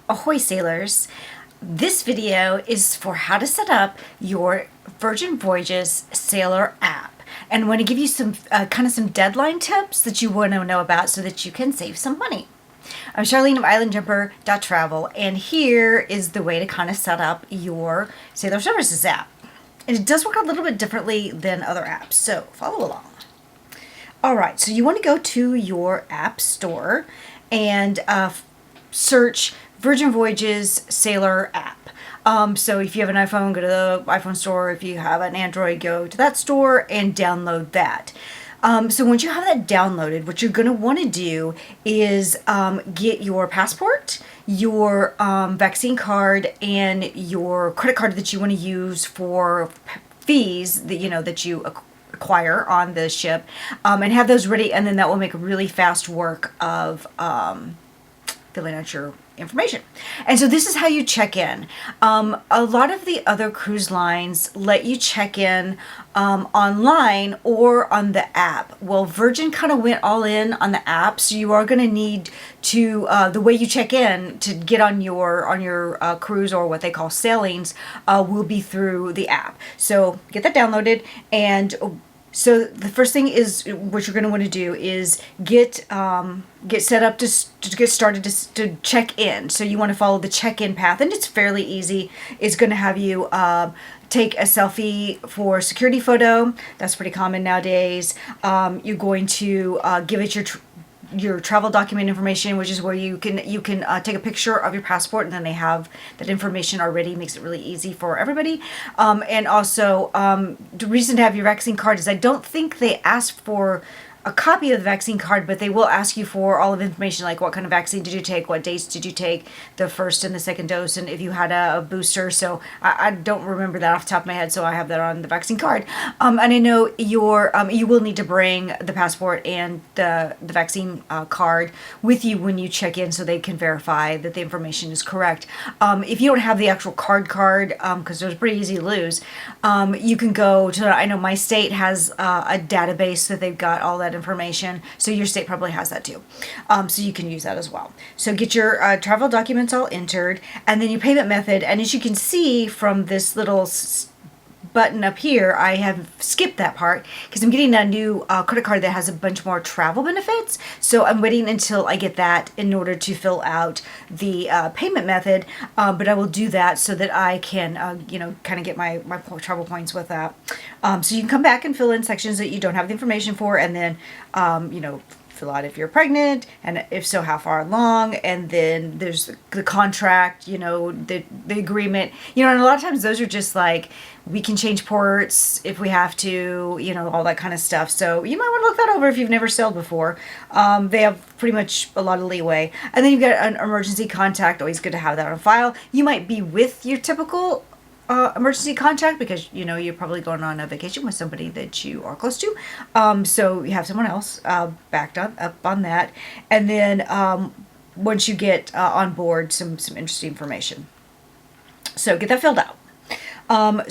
Ahoy sailors! This video is for how to set up your Virgin Voyages sailor app. And I want to give you some some deadline tips that you want to know about so that you can save some money. I'm Charlene of islandjumper.travel, and here is the way to kind of set up your Sailor Services app. And it does work a little bit differently than other apps, so follow along. Alright, so you want to go to your app store and search Virgin Voyages Sailor app. So if you have an iPhone, go to the iPhone store. If you have an Android, go to that store and download that. So once you have that downloaded, what you're going to want to do is get your passport, your vaccine card, and your credit card that you want to use for fees that you acquire on the ship, and have those ready, and then that will make really fast work of filling out your information. And so this is how you check in. A lot of the other cruise lines let you check in online or on the app. Well, Virgin kind of went all in on the app, so you are going to need to the way you check in to get on your cruise, or what they call sailings, will be through the app. So get that downloaded, and so the first thing is what you're going to want to do is get set up to get started to check in. So you want to follow the check-in path, and it's fairly easy. It's going to have you take a selfie for security photo. That's pretty common nowadays. You're going to give it your travel document information, which is where you can take a picture of your passport, and then they have that information already. Makes it really easy for everybody. And also, the reason to have your vaccine card is I don't think they ask for a copy of the vaccine card, but they will ask you for all of the information, like what kind of vaccine did you take, what dates did you take the first and the second dose, and if you had a booster. So I don't remember that off the top of my head, so I have that on the vaccine card. And I know you will need to bring the passport and the vaccine card with you when you check in, so they can verify that the information is correct. If you don't have the actual card, because those are pretty easy to lose, you can go to, I know my state has a database that they've got all that information, so your state probably has that too, so you can use that as well. So get your travel documents all entered, and then your payment method. And as you can see from this little button up here, I have skipped that part because I'm getting a new credit card that has a bunch more travel benefits, so I'm waiting until I get that in order to fill out the payment method, but I will do that so that I can kind of get my travel points with that. So you can come back and fill in sections that you don't have the information for, and then fill out if you're pregnant, and if so, how far along. And then there's the contract, the agreement, and a lot of times those are just like, we can change ports if we have to, all that kind of stuff. So you might want to look that over if you've never sailed before. They have pretty much a lot of leeway. And then you've got an emergency contact. Always good to have that on file. You might be with your typical emergency contact because you're probably going on a vacation with somebody that you are close to, so you have someone else backed up on that. And then once you get on board, some interesting information, so get that filled out.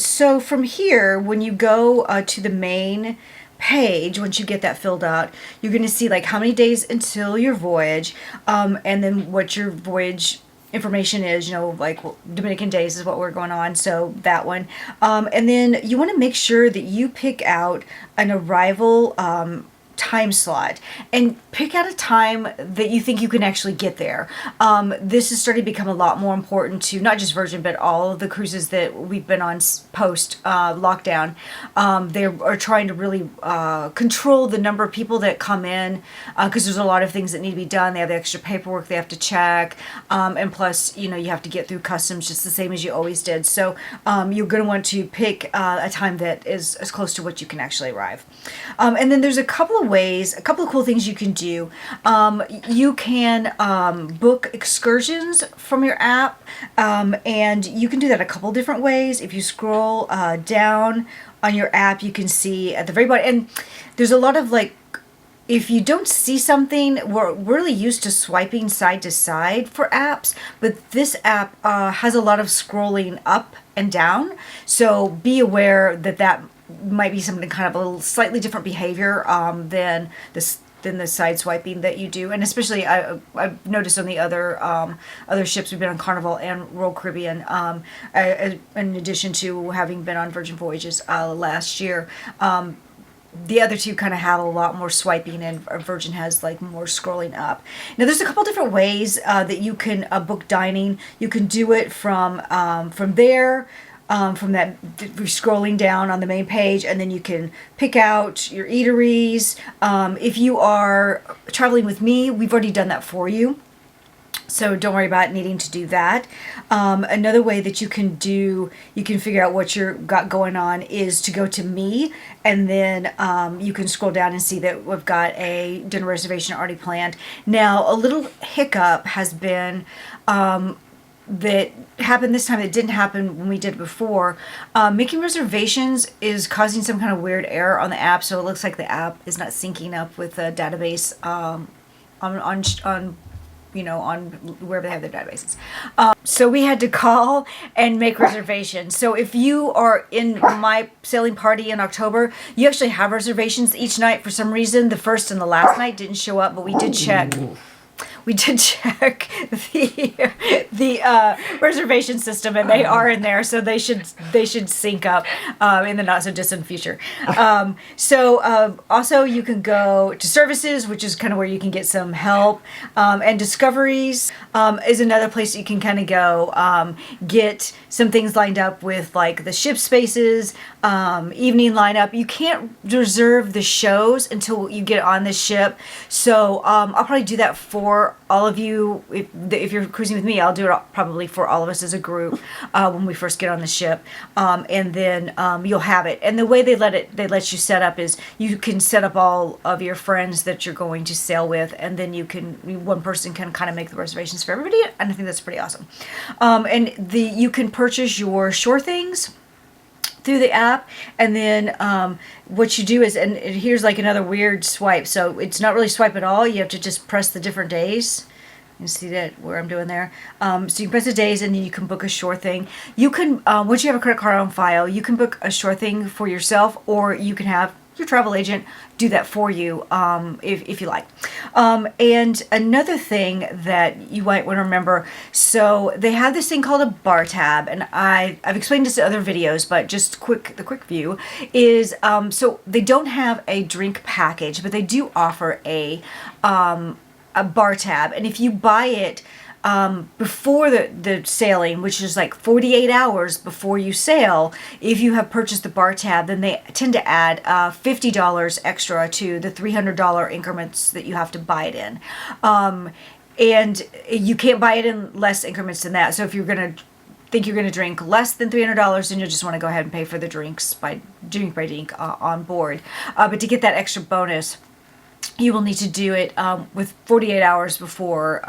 So from here, when you go to the main page, once you get that filled out, you're going to see like how many days until your voyage, and then what your voyage information is, like Dominican days is what we're going on, so that one. And then you want to make sure that you pick out an arrival time slot, and pick out a time that you think you can actually get there. This is starting to become a lot more important to not just Virgin, but all of the cruises that we've been on post lockdown. They are trying to really control the number of people that come in, because there's a lot of things that need to be done. They have the extra paperwork they have to check, and plus you have to get through customs just the same as you always did. So you're going to want to pick a time that is as close to what you can actually arrive. And then there's a couple of cool things you can do. You can book excursions from your app, and you can do that a couple different ways. If you scroll down on your app, you can see at the very bottom, and there's a lot of if you don't see something, we're really used to swiping side to side for apps, but this app has a lot of scrolling up and down, so be aware that might be something kind of a little slightly different behavior than the than the side swiping that you do. And especially I've noticed on the other ships, we've been on Carnival and Royal Caribbean, in addition to having been on Virgin Voyages last year. The other two kind of have a lot more swiping, and Virgin has like more scrolling up. Now there's a couple different ways that you can book dining. You can do it from there, from that scrolling down on the main page, and then you can pick out your eateries. If you are traveling with me, we've already done that for you. So don't worry about needing to do that. Another way that you can figure out what you've got going on is to go to me, and then you can scroll down and see that we've got a dinner reservation already planned. Now, a little hiccup has been that happened this time that didn't happen when we did it before. Making reservations is causing some kind of weird error on the app, so it looks like the app is not syncing up with the database on wherever they have their databases. So we had to call and make reservations. So if you are in my sailing party in October, you actually have reservations each night. For some reason, the first and the last night didn't show up, but we did check. We did check the reservation system, and they are in there, so they should sync up in the not so distant future. Also you can go to services, which is kind of where you can get some help, and discoveries is another place you can kind of go get some things lined up with, like the ship spaces, evening lineup. You can't reserve the shows until you get on the ship, so I'll probably do that for all of you. If you're cruising with me, I'll do it probably for all of us as a group when we first get on the ship, and then you'll have it. And the way they let you set up is you can set up all of your friends that you're going to sail with, and then one person can kind of make the reservations for everybody, and I think that's pretty awesome. And you can purchase your shore things through the app, and then what you do is, and here's like another weird swipe, so it's not really swipe at all. You have to just press the different days. You see that where I'm doing there. So you can press the days, and then you can book a shore thing. You can once you have a credit card on file, you can book a shore thing for yourself, or you can have your travel agent do that for you if you like. And another thing that you might want to remember, so they have this thing called a bar tab, and I've explained this in other videos, but just the quick view is, so they don't have a drink package, but they do offer a bar tab, and if you buy it before the sailing, which is like 48 hours before you sail, if you have purchased the bar tab, then they tend to add $50 extra to the $300 increments that you have to buy it in. And you can't buy it in less increments than that. So if you're going to think you're going to drink less than $300, then you'll just want to go ahead and pay for the drinks by drink on board. But to get that extra bonus, you will need to do it with 48 hours before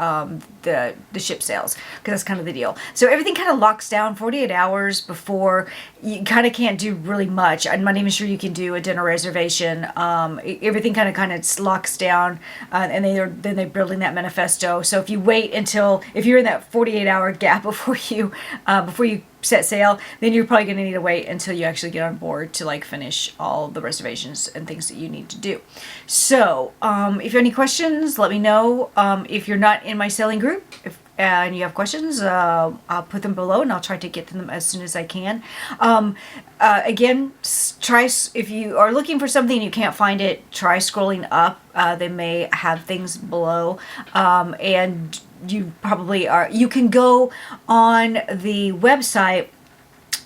the ship sails, because that's kind of the deal. So everything kind of locks down 48 hours before. You kind of can't do really much. I'm not even sure you can do a dinner reservation. Everything kind of locks down, and they're building that manifesto. So if you wait if you're in that 48-hour gap before you set sail, then you're probably going to need to wait until you actually get on board to like finish all the reservations and things that you need to do. So if you have any questions, let me know. If you're not in my sailing group, and you have questions, I'll put them below, and I'll try to get to them as soon as I can. Again, if you are looking for something and you can't find it, try scrolling up. They may have things below, and you probably are. You can go on the website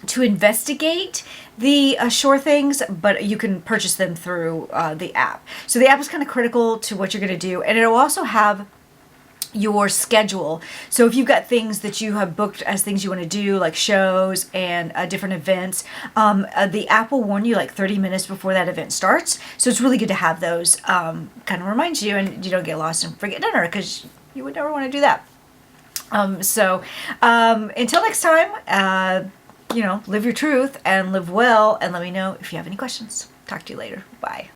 to investigate the shore things, but you can purchase them through the app. So the app is kind of critical to what you're going to do, and it'll also have your schedule. So if you've got things that you have booked as things you want to do, like shows and different events, the app will warn you like 30 minutes before that event starts. So it's really good to have those, kind of reminds you, and you don't get lost and forget dinner, because you would never want to do that. Until next time, live your truth and live well, and let me know if you have any questions. Talk to you later. Bye.